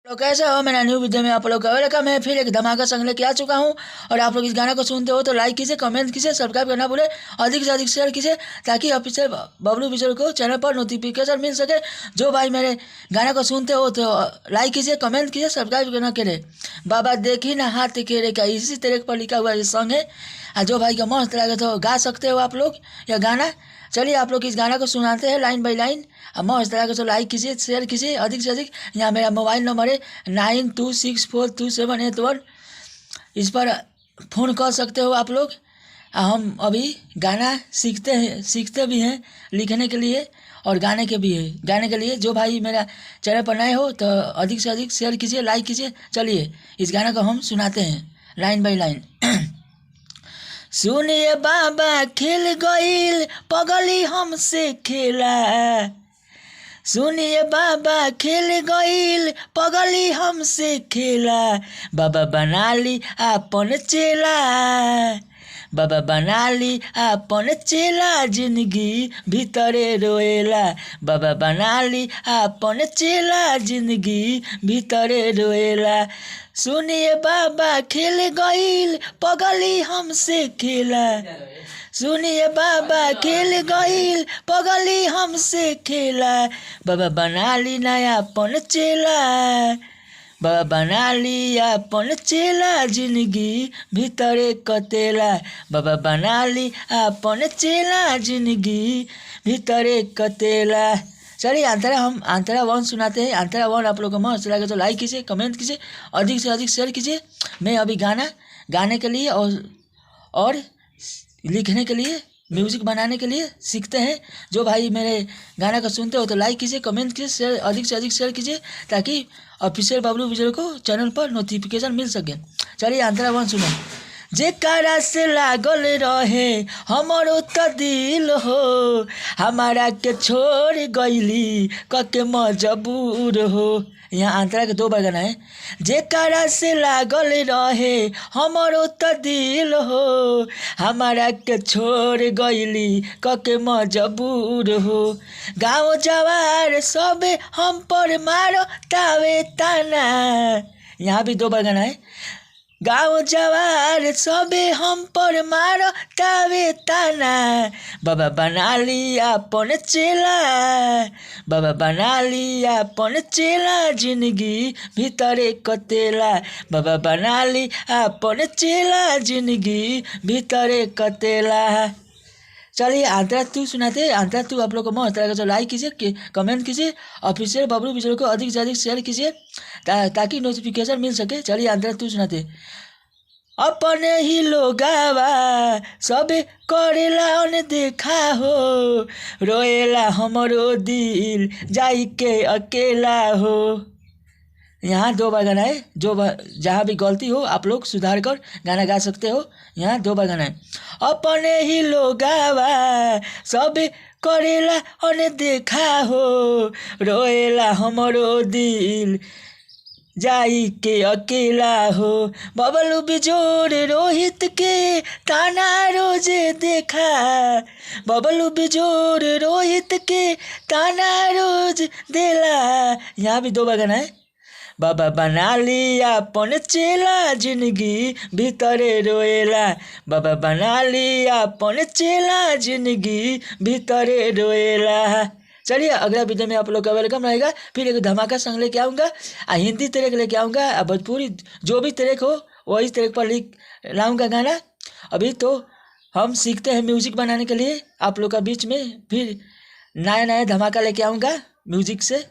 तो कैसे हो, मेरा न्यू वीडियो में आप लोग का वेलकम है। फिर एक धमाका संग लेके आ चुका हूँ। और आप लोग इस गाना को सुनते हो तो लाइक कीजिए, कमेंट कीजिए, सब्सक्राइब करना भूले, अधिक से अधिक शेयर कीजिए ताकि ऑफिशियल बबलू विजय को चैनल पर नोटिफिकेशन मिल सके। जो भाई मेरे गाना को सुनते हो तो लाइक कीजिए, कमेंट कीजिए, सब्सक्राइब करना करे। बाबा देखी ना हाथ केरे का इसी तरह पर लिखा हुआ ये सॉन्ग है। जो भाई का मस्त लगे तो गा सकते हो आप लोग यह गाना। चलिए आप लोग इस गाना को सुनाते हैं लाइन बाई लाइन। मस्त लगे तो लाइक कीजिए, शेयर कीजिए अधिक से अधिक। यहाँ मेरा मोबाइल नंबर है 92642781। इस पर फ़ोन कर सकते हो आप लोग। हम अभी गाना सीखते भी हैं लिखने के लिए और गाने के भी है। गाने के लिए जो भाई मेरा चैनल पर नए हो तो अधिक से अधिक शेयर कीजिए, लाइक कीजिए। चलिए इस गाना को हम सुनाते हैं लाइन बाई लाइन। सुनिए बाबा खेल गईल पगली हमसे खेला, सुनिए बाबा खेल गईल पगली हमसे खेला। बाबा बना ली आपन चेला, बाबा बना ली आपन चेला, जिंदगी भीतरे रोएला। बाबा बना ली आपन चेला, जिंदगी भीतरे रोएला। सुनिए बाबा खेल गईल पगली हमसे खेला, सुनिए बाबा खेल गईल पगली हमसे खेला। बाबा बना ली नया पन चेला, बाबा बना ली आपन चेला, जिंदगी भीतरे कतेला। बाबा बना ली आपन चेला, जिंदगी भीतरे कतेला। चलिए अंतरा वन सुनाते हैं। अंतरा वन आप लोग को मस्त लगे तो लाइक कीजिए, कमेंट कीजिए, अधिक से अधिक शेयर कीजिए। मैं अभी गाने के लिए और लिखने के लिए, म्यूज़िक बनाने के लिए सीखते हैं। जो भाई मेरे गाना को सुनते हो तो लाइक कीजिए, कमेंट कीजिए, शेयर अधिक से अधिक शेयर कीजिए ताकि ऑफिशियल बबलू विजय को चैनल पर नोटिफिकेशन मिल सके। चलिए अंतरा वन सुनो। जेकरा से लागल रहे हमरो त दिल हो, हमारा के छोड़ गईली कके मजबूर हो। यहाँ अंतरा के दो बार गाना है। जेकरा से लागल रहे हमरो त दिल हो, हमारा के छोड़ गईली कके मजबूर हो। गाँव जवार सब हम पर मारो तावे ताना। यहाँ भी दो बार गाना है। गाँव जवार सबे हम पर मारो तावे ताना। बाबा बना ली आपन चेला, बाबा बना ली आपन चेला, जिंदगी भीतरे कतेला। बाबा बना ली आपन चेला, जिंदगी भीतरे कतेला। चलिए अंतरा टू सुनाते हैं। अंतरा टू आप लोग को मस्त लगेगा तो लाइक कीजिए, कमेंट कीजिए, ऑफिशियल बबलू विजय को अधिक से अधिक शेयर कीजिए ताकि नोटिफिकेशन मिल सके। चलिए अंतरा टू सुनाते हैं। अपने ही लोगावा सब करेला अन देखा हो, रोएला हमरो दिल जाई के अकेला हो। यहाँ दो बार गाना है। जहाँ भी गलती हो आप लोग सुधार कर गाना गा सकते हो। यहाँ दो बार गाना है। अपने ही लोगावा सब करेला अन देखा हो, रोएला हमरो दिल जाई के अकेला हो। बबलू बिजोर रोहित के ताना रोजे देखा, बबलू बिजोर रोहित के ताना रोज देला। यहाँ भी दो बार गाना है। बाबा बना ली आपन चेला, जिंदगी भीतरे रोएला। बाबा बना ली आपन चेला, जिंदगी भीतरे रोएला। चलिए अगला वीडियो में आप लोग का वेलकम रहेगा। फिर एक धमाका संग लेके आऊँगा। हिंदी ट्रैक लेके आऊँगा, भोजपुरी जो भी ट्रैक हो वही ट्रैक पर लिख लाऊँगा गाना। अभी तो हम सीखते हैं म्यूज़िक बनाने के लिए। आप लोग का बीच में फिर नया धमाका लेके आऊँगा म्यूज़िक से।